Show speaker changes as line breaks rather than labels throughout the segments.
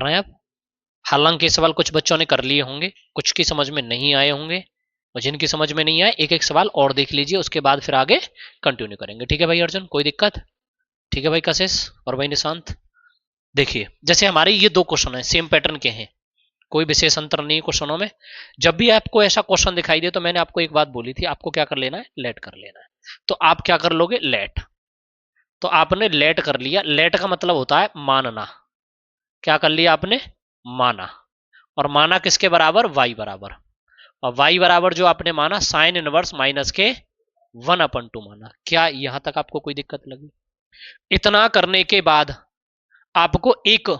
रहे हैं आप। हालांकि ये सवाल कुछ बच्चों ने कर लिए होंगे, कुछ की समझ में नहीं आए होंगे, और जिनकी समझ में नहीं आए एक एक सवाल और देख लीजिए, उसके बाद फिर आगे कंटिन्यू करेंगे। ठीक है भाई अर्जुन, कोई दिक्कत? ठीक है भाई कशिश और भाई निशांत। देखिए जैसे हमारे ये दो क्वेश्चन है सेम पैटर्न के हैं, कोई विशेष अंतर नहीं क्वेश्चनों में। जब भी आपको ऐसा क्वेश्चन दिखाई दे तो मैंने आपको एक बात बोली थी, आपको क्या कर लेना है, लेट कर लेना है। तो आप क्या कर लोगे, लेट। तो आपने लेट कर लिया, लेट का मतलब होता है मानना। क्या कर लिया आपने, माना। और माना किसके बराबर, वाई बराबर। और वाई बराबर जो आपने माना साइन इनवर्स माइनस के 1/2 माना। क्या यहां तक आपको कोई दिक्कत लगी? इतना करने के बाद आपको एक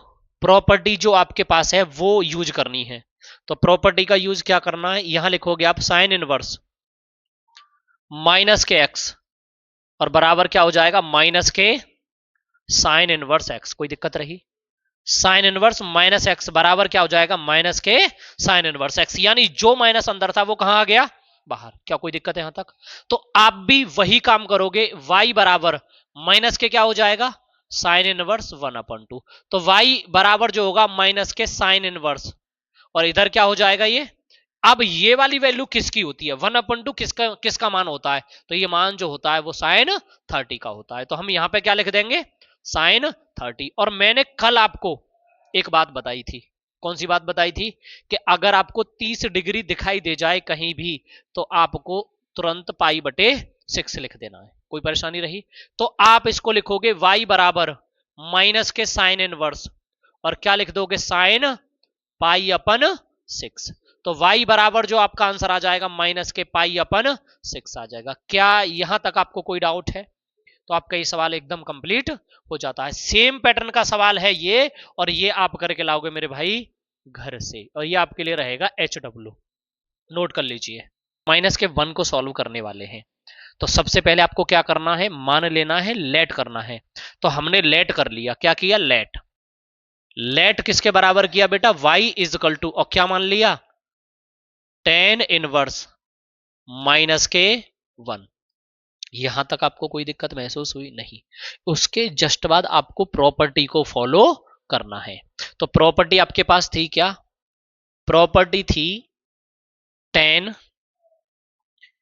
प्रॉपर्टी जो आपके पास है वो यूज करनी है। तो प्रॉपर्टी का यूज क्या करना है, यहां लिखोगे आप साइन इनवर्स माइनस के एक्स और बराबर क्या हो जाएगा, माइनस के साइन इनवर्स एक्स। कोई दिक्कत रही? साइन इनवर्स माइनस एक्स बराबर क्या हो जाएगा, माइनस के साइन इनवर्स एक्स। यानी जो माइनस अंदर था वो कहां आ गया, बाहर। क्या कोई दिक्कत है यहां तक? तो आप भी वही काम करोगे, y बराबर माइनस के क्या हो जाएगा, साइन इनवर्स 1/2। तो y बराबर जो होगा माइनस के साइन इनवर्स, और इधर क्या हो जाएगा ये। अब ये वाली वैल्यू किसकी होती है, 1/2 किसका किसका मान होता है, तो ये मान जो होता है वो साइन 30 का होता है। तो हम यहां पे क्या लिख देंगे, साइन 30। और मैंने कल आपको एक बात बताई थी, कौन सी बात बताई थी, कि अगर आपको 30 डिग्री दिखाई दे जाए कहीं भी तो आपको तुरंत पाई बटे 6 लिख देना है। कोई परेशानी रही? तो आप इसको लिखोगे y बराबर माइनस के साइन इनवर्स, और क्या लिख दोगे, साइन पाई अपन 6। तो y बराबर जो आपका आंसर आ जाएगा माइनस के पाई अपन 6 आ जाएगा। क्या यहां तक आपको कोई डाउट है? तो आपका ये सवाल एकदम कंप्लीट हो जाता है। सेम पैटर्न का सवाल है ये, और ये आप करके लाओगे मेरे भाई घर से, और ये आपके लिए रहेगा HW। नोट कर लीजिए, माइनस के 1 को सॉल्व करने वाले हैं। तो सबसे पहले आपको क्या करना है, मान लेना है, लेट करना है। तो हमने लेट कर लिया, क्या किया, लेट। लेट किसके बराबर किया बेटा, y इज इक्वल टू, और क्या मान लिया, टेन इनवर्स माइनस के 1। यहां तक आपको कोई दिक्कत महसूस हुई? नहीं। उसके जस्ट बाद आपको प्रॉपर्टी को फॉलो करना है। तो प्रॉपर्टी आपके पास थी क्या, प्रॉपर्टी थी टेन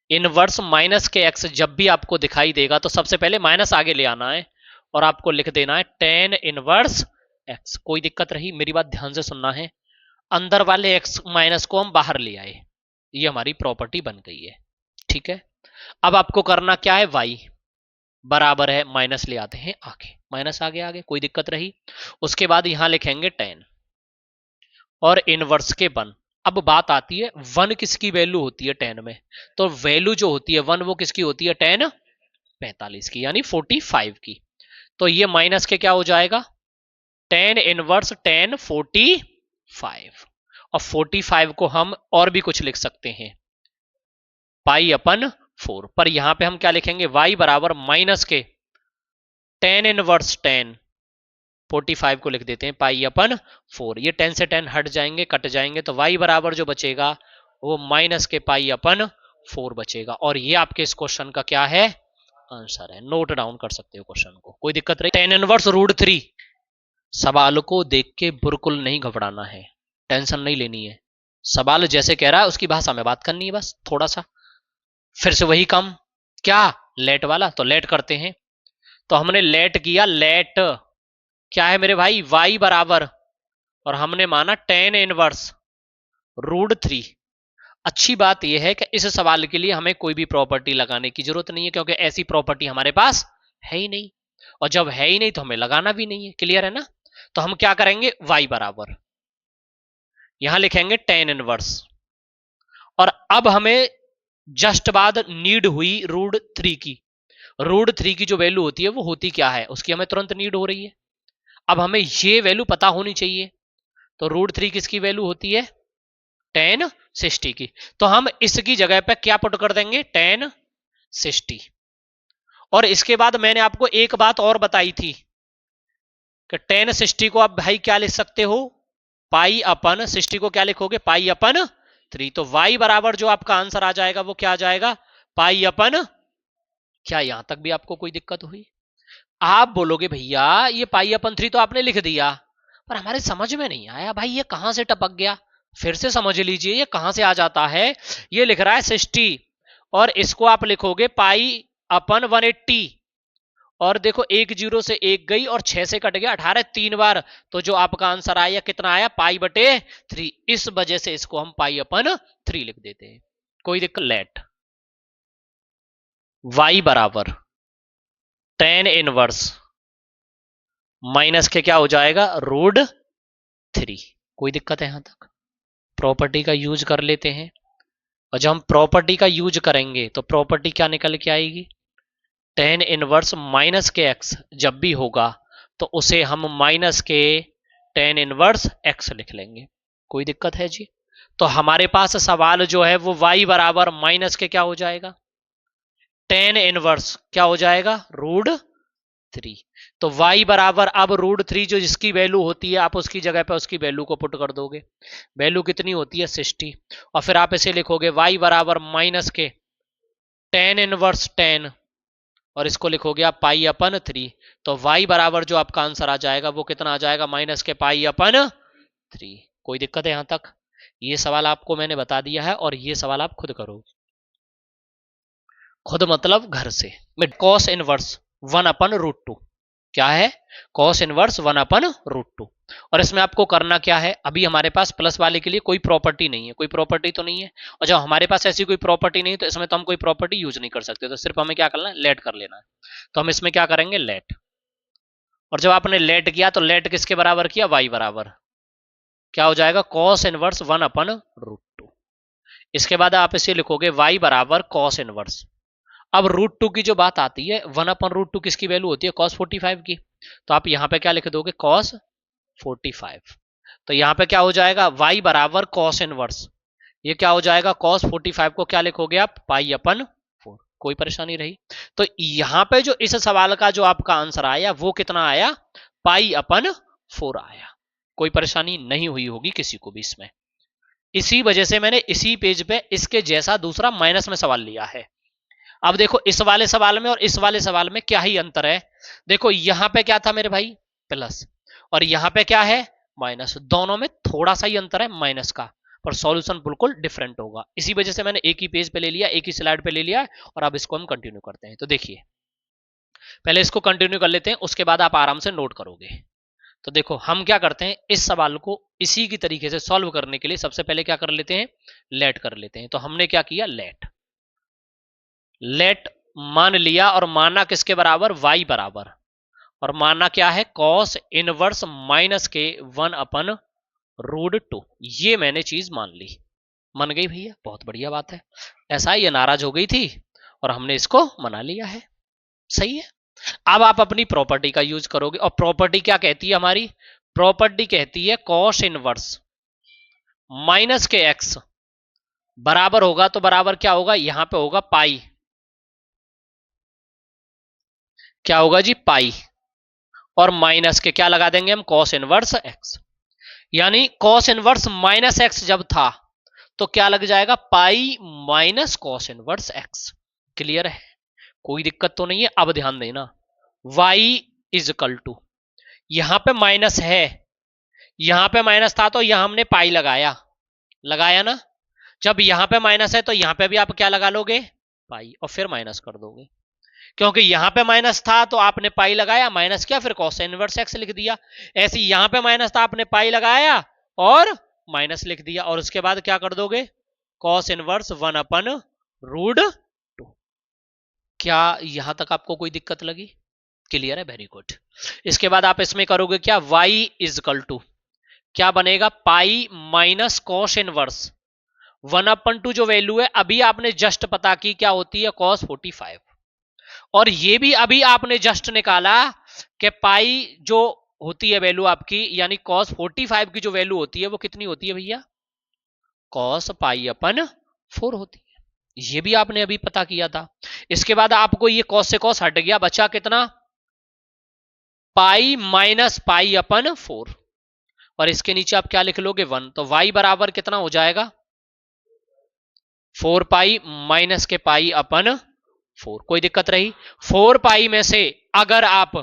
इनवर्स माइनस के एक्स। जब भी आपको दिखाई देगा तो सबसे पहले माइनस आगे ले आना है, और आपको लिख देना है टेन इनवर्स एक्स। कोई दिक्कत रही? मेरी बात ध्यान से सुनना है। अंदर वाले एक्स माइनस को हम बाहर ले आए, ये हमारी प्रॉपर्टी बन गई है। ठीक है, अब आपको करना क्या है, y बराबर है, माइनस ले आते हैं आगे, माइनस आगे आगे, कोई दिक्कत रही? उसके बाद यहां लिखेंगे 10 और इनवर्स के 1। अब बात आती है 1 किसकी वैल्यू होती है 10 में, तो वैल्यू जो होती है 1 वो किसकी होती है, 10 45 की, यानी 45 की। तो ये माइनस के क्या हो जाएगा, 10 इनवर्स 10 45। और 45 को हम और भी कुछ लिख सकते हैं, पाई अपन 4। पर यहां पे हम क्या लिखेंगे, y बराबर माइनस के 10 इनवर्स 10 45 को लिख देते हैं पाई अपन 4। ये 10 से 10 हट जाएंगे, कट जाएंगे, तो y बराबर जो बचेगा वो माइनस के पाई अपन 4 बचेगा। और ये आपके इस क्वेश्चन का क्या है, आंसर है। नोट डाउन कर सकते हो क्वेश्चन को, कोई दिक्कत नहीं। 10 इनवर्स √3, सवाल को देख के बिल्कुल नहीं घबराना है, टेंशन नहीं लेनी है। सवाल जैसे कह रहा है उसकी भाषा में बात करनी है बस, थोड़ा सा। फिर से वही काम, क्या, लेट वाला, तो लेट करते हैं। तो हमने लेट किया, लेट क्या है मेरे भाई, y बराबर, और हमने माना 10 इनवर्स √3। अच्छी बात यह है कि इस सवाल के लिए हमें कोई भी प्रॉपर्टी लगाने की जरूरत नहीं है, क्योंकि ऐसी प्रॉपर्टी हमारे पास है ही नहीं, और जब है ही नहीं तो हमें लगाना भी नहीं है। क्लियर है ना? तो हम क्या करेंगे, y बराबर, यहां लिखेंगे 10 इनवर्स, और अब हमें जस्ट बाद नीड हुई √3 की। √3 की जो वैल्यू होती है वो होती क्या है, उसकी हमें तुरंत नीड हो रही है। अब हमें ये वैल्यू पता होनी चाहिए। तो √3 किसकी वैल्यू होती है, 10 60 की। तो हम इसकी जगह पे क्या पुट कर देंगे, 10 60। और इसके बाद मैंने आपको एक बात और बताई थी कि 10 60 को आप भाई क्या लिख सकते हो, पाई अपन 60 को क्या लिखोगे, पाई अपन 3। तो y बराबर जो आपका आंसर आ जाएगा वो क्या आ जाएगा, पाई अपन। क्या यहां तक भी आपको कोई दिक्कत हुई? आप बोलोगे भैया ये पाई अपन 3 तो आपने लिख दिया, पर हमारे समझ में नहीं आया भाई ये कहां से टपक गया। फिर से समझ लीजिए ये कहां से आ जाता है। ये लिख रहा है 60 और इसको आप लिखोगे पाई अपन 180 और देखो एक जीरो से एक गई और 6 से कट गया 18 तीन बार। तो जो आपका आंसर आया कितना आया पाई बटे 3। इस वजह से इसको हम पाई अपन 3 लिख देते हैं। कोई दिक्कत। लेट y बराबर tan इनवर्स माइनस के क्या हो जाएगा रूट 3। कोई दिक्कत है यहां तक। प्रॉपर्टी का यूज कर लेते हैं और जब हम प्रॉपर्टी का यूज करेंगे तो प्रॉपर्टी क्या निकल के आएगी tan इनवर्स माइनस के x जब भी होगा तो उसे हम माइनस के tan इनवर्स x लिख लेंगे। कोई दिक्कत है जी। तो हमारे पास सवाल जो है वो y बराबर माइनस के क्या हो जाएगा tan इनवर्स क्या हो जाएगा रूट 3। तो y बराबर अब रूट 3 जो जिसकी वैल्यू होती है आप उसकी जगह पे उसकी वैल्यू को पुट कर दोगे। वैल्यू कितनी होती है 60 और फिर आप इसे लिखोगे y बराबर माइनस के tan इनवर्स 10 और इसको लिखोगे आप पाई अपन 3। तो y बराबर जो आपका आंसर आ जाएगा वो कितना आ जाएगा माइनस के पाई अपन 3। कोई दिक्कत है यहां तक। ये सवाल आपको मैंने बता दिया है और ये सवाल आप खुद करो। खुद मतलब घर से। कॉस इनवर्स 1 अपन रूट 2 क्या है कॉस इनवर्स 1 अपन रूट 2। और इसमें आपको करना क्या है अभी हमारे पास प्लस वाले के लिए कोई प्रॉपर्टी नहीं है। कोई प्रॉपर्टी तो नहीं है और जब हमारे पास ऐसी कोई प्रॉपर्टी नहीं है तो इसमें तो हम कोई प्रॉपर्टी यूज नहीं कर सकते। तो सिर्फ हमें क्या करना है लेट कर लेना है। तो हम इसमें क्या करेंगे लेट। और जब आपने लेट किया तो लेट किसके बराबर किया वाई बराबर क्या हो जाएगा कॉस इनवर्स 1 अपन रूट 2। इसके बाद आप इसे लिखोगे वाई बराबर कॉस इनवर्स। अब रूट 2 की जो बात आती है 1 अपन रूट 2 किसकी वैल्यू होती है कॉस 45 की। तो आप यहां पे क्या लिख दोगे कॉस 45। तो यहां पे क्या हो जाएगा y बराबर कॉस इनवर्स ये क्या हो जाएगा कॉस 45 को क्या लिखोगे आप पाई अपन 4। कोई परेशानी रही। तो यहां पे जो इस सवाल का जो आपका आंसर आया वो कितना आया पाई अपन 4 आया। कोई परेशानी नहीं हुई होगी किसी को भी इसमें। इसी वजह से मैंने इसी पेज पे इसके जैसा दूसरा माइनस में सवाल लिया है। अब देखो इस वाले सवाल में और इस वाले सवाल में क्या ही अंतर है। देखो यहां पे क्या था मेरे भाई प्लस और यहां पे क्या है माइनस। दोनों में थोड़ा सा ही अंतर है माइनस का पर सॉल्यूशन बिल्कुल डिफरेंट होगा। इसी वजह से मैंने एक ही पेज पे ले लिया एक ही स्लाइड पे ले लिया और अब इसको हम कंटिन्यू करते हैं। तो देखिए पहले इसको कंटिन्यू कर लेते हैं उसके बाद आप आराम से नोट करोगे। तो देखो हम क्या करते हैं इस सवाल को इसी की तरीके से सॉल्व करने के लिए सबसे पहले क्या कर लेते हैं लेट कर लेते हैं। तो हमने क्या किया लेट मान लिया और माना किसके बराबर y बराबर और माना क्या है कॉस इनवर्स माइनस के 1 अपन रूट 2। ये मैंने चीज मान ली। मन गई भैया बहुत बढ़िया बात है। ऐसा ये नाराज हो गई थी और हमने इसको मना लिया है। सही है। अब आप अपनी प्रॉपर्टी का यूज करोगे और प्रॉपर्टी क्या कहती है हमारी प्रॉपर्टी कहती है कॉस इनवर्स माइनस के x बराबर होगा तो बराबर क्या होगा यहां पे होगा पाई क्या होगा जी पाई और माइनस के क्या लगा देंगे हम कॉस इनवर्स x। यानी कॉस इनवर्स माइनस एक्स जब था तो क्या लग जाएगा pi minus cos inverse x. Clear है कोई दिक्कत तो नहीं है। अब ध्यान देना y इज इक्वल टू यहां पे माइनस है यहां पे माइनस था तो यहां हमने पाई लगाया ना। जब यहां पे माइनस है तो यहां पे भी आप क्या लगा लोगे पाई और फिर माइनस कर दोगे क्योंकि यहां पे माइनस था तो आपने पाई लगाया माइनस किया फिर कॉस इनवर्स एक्स लिख दिया। ऐसे यहां पे माइनस था आपने पाई लगाया और माइनस लिख दिया और उसके बाद क्या कर दोगे कॉस इनवर्स 1 अपन रूट 2। क्या यहां तक आपको कोई दिक्कत लगी क्लियर है वेरी गुड। इसके बाद आप इसमें करोगे क्या y इज इक्वल टू क्या बनेगा पाई माइनस कॉस इनवर्स 1 अपन 2 जो वैल्यू है अभी आपने जस्ट पता की क्या होती है कॉस 45 और ये भी अभी आपने जस्ट निकाला कि पाई जो होती है वैल्यू आपकी यानी cos 45 की जो वैल्यू होती है वो कितनी होती है भैया cos पाई अपन 4 होती है। ये भी आपने अभी पता किया था। इसके बाद आपको ये cos से cos हट गया बचा कितना पाई माइनस पाई अपन 4 और इसके नीचे आप क्या लिख लोगे 1। तो y बराबर कितना हो जाएगा 4 पाई माइनस के पाई अपन 4। कोई दिक्कत रही 4 पाई में से अगर आप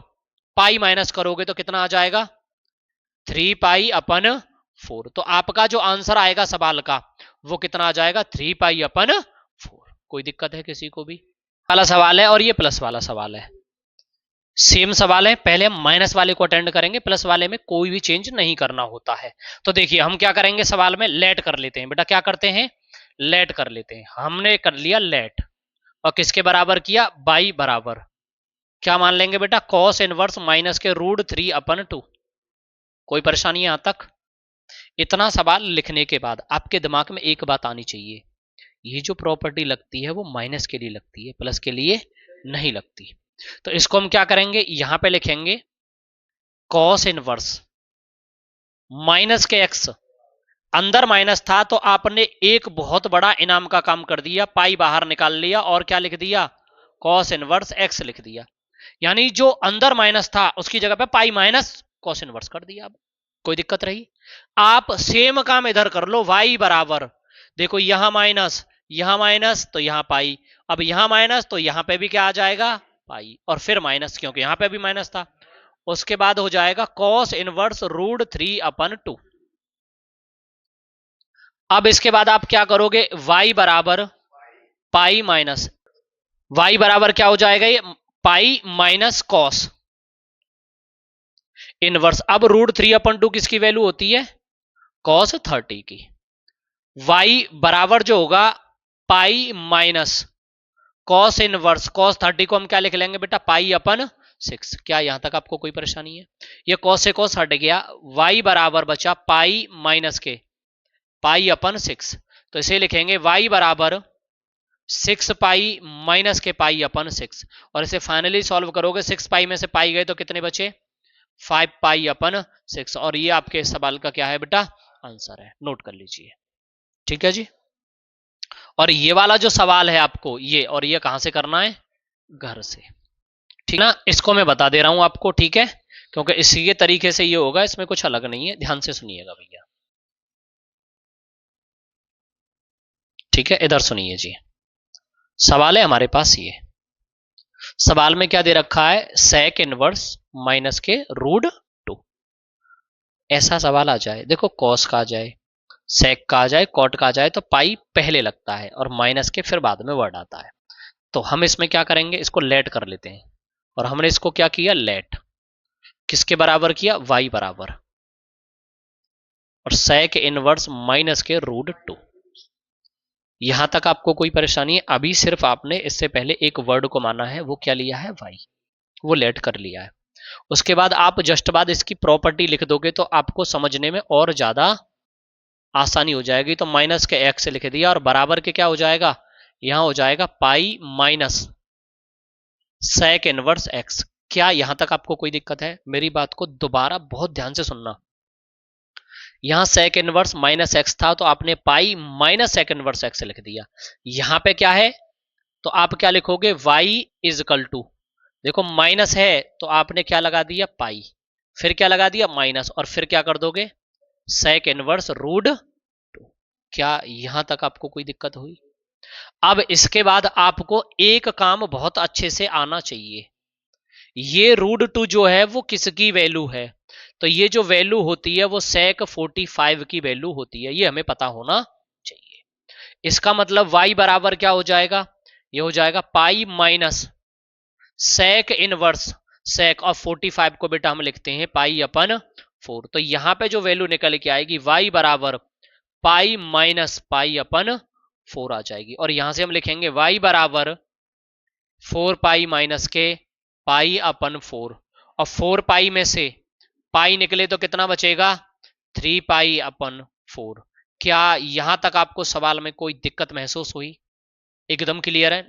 पाई माइनस करोगे तो कितना आ जाएगा 3 पाई अपन 4। तो आपका जो आंसर आएगा सवाल का वो कितना आ जाएगा, 3 पाई अपन 4। कोई दिक्कत है किसी को भी? वाला सवाल है और ये प्लस वाला सवाल है, सेम सवाल है। पहले हम माइनस वाले को अटेंड करेंगे, प्लस वाले में कोई भी चेंज नहीं करना होता है। तो देखिए हम क्या करेंगे, सवाल में लेट कर लेते हैं बेटा। क्या करते हैं, लेट कर लेते हैं। हमने कर लिया लेट और किसके बराबर किया, बाई बराबर क्या मान लेंगे बेटा, कॉस इनवर्स माइनस के रूट 3 अपन 2। कोई परेशानी है यहां तक? इतना सवाल लिखने के बाद आपके दिमाग में एक बात आनी चाहिए, ये जो प्रॉपर्टी लगती है वो माइनस के लिए लगती है, प्लस के लिए नहीं लगती। तो इसको हम क्या करेंगे, यहां पे लिखेंगे कॉस इनवर्स माइनस के एक्स, अंदर माइनस था तो आपने एक बहुत बड़ा इनाम का काम कर दिया, पाई बाहर निकाल लिया और क्या लिख दिया, कॉस इनवर्स एक्स लिख दिया। यानी जो अंदर माइनस था उसकी जगह पे पाई माइनस कॉस इनवर्स कर दिया। अब कोई दिक्कत रही? आप सेम काम इधर कर लो, वाई बराबर, देखो यहां माइनस तो यहां पाई, अब यहां माइनस तो यहां पे भी क्या आ जाएगा, पाई, और फिर माइनस क्योंकि यहां पे भी माइनस था। उसके बाद हो जाएगा कॉस इनवर्स रूट 3 अपन 2। अब इसके बाद आप क्या करोगे, y बराबर पाई माइनस, y बराबर क्या हो जाएगा, ये पाई माइनस कॉस इनवर्स। अब रूट 3 अपन 2 किसकी वैल्यू होती है, कॉस 30 की। y बराबर जो होगा pi minus cos inverse cos 30 को हम क्या लिख लेंगे बेटा, पाई अपन 6। क्या यहां तक आपको कोई परेशानी है? ये कॉस से कॉस हट गया, y बराबर बचा पाई माइनस के पाई अपन 6। तो इसे लिखेंगे y बराबर 6 पाई माइनस के पाई अपन 6। और इसे फाइनली सॉल्व करोगे, 6 पाई में से पाई गए तो कितने बचे, 5 पाई अपन 6। और ये आपके इस सवाल का क्या है बेटा, आंसर है। नोट कर लीजिए, ठीक है जी। और ये वाला जो सवाल है आपको ये और ये कहां से करना है, घर से, ठीक ना। इसको मैं बता दे रहा हूं आपको, ठीक है, क्योंकि इसी के तरीके से ये होगा, इसमें कुछ अलग नहीं है, ध्यान से सुनिएगा भैया, ठीक है। इधर सुनिए जी, सवाल है हमारे पास ये, सवाल में क्या दे रखा है, सेक इनवर्स माइनस के रूट 2। ऐसा सवाल आ जाए, देखो कॉस का आ जाए, सेक का आ जाए, कॉट का आ जाए, तो पाई पहले लगता है और माइनस के फिर बाद में वर्ड आता है। तो हम इसमें क्या करेंगे, इसको लेट कर लेते हैं। और हमने इसको क्या किया, लेट किसके बराबर किया, y बराबर और सेक इनवर्स माइनस के रूट 2। यहां तक आपको कोई परेशानी है? अभी सिर्फ आपने इससे पहले एक वर्ड को माना है, वो क्या लिया है, y, वो लेट कर लिया है। उसके बाद आप जस्ट बाद इसकी प्रॉपर्टी लिख दोगे तो आपको समझने में और ज्यादा आसानी हो जाएगी। तो माइनस के x लिख दिया और बराबर के क्या हो जाएगा, यहां हो जाएगा pi minus sec inverse x। क्या यहां तक आपको कोई दिक्कत है? मेरी बात को दोबारा बहुत ध्यान से सुनना। यहां सेक इनवर्स माइनस एक्स था तो आपने pi minus sec inverse x लिख दिया। यहां पे क्या है, तो आप क्या लिखोगे, y इज इक्वल टू, देखो माइनस है तो आपने क्या लगा दिया, पाई, फिर क्या लगा दिया, माइनस, और फिर क्या कर दोगे, सेक इनवर्स रूट 2। क्या यहां तक आपको कोई दिक्कत हुई? अब इसके बाद आपको एक काम बहुत अच्छे से आना चाहिए, ये रूट 2 जो है वो किसकी वैल्यू है, तो ये जो वैल्यू होती है वो सेक 45 की वैल्यू होती है, ये हमें पता होना चाहिए। इसका मतलब y बराबर क्या हो जाएगा, ये हो जाएगा पाई माइनस सेक इनवर्स सेक और 45 को बेटा हम लिखते हैं पाई अपन 4। तो यहां पे जो वैल्यू निकल के आएगी y बराबर पाई माइनस पाई अपन 4 आ जाएगी। और यहां से हम लिखेंगे y बराबर 4 पाई माइनस के पाई अपन 4, और 4 पाई में से पाई निकले तो कितना बचेगा, 3 पाई अपन 4। क्या यहां तक आपको सवाल में कोई दिक्कत महसूस हुई? एकदम क्लियर है?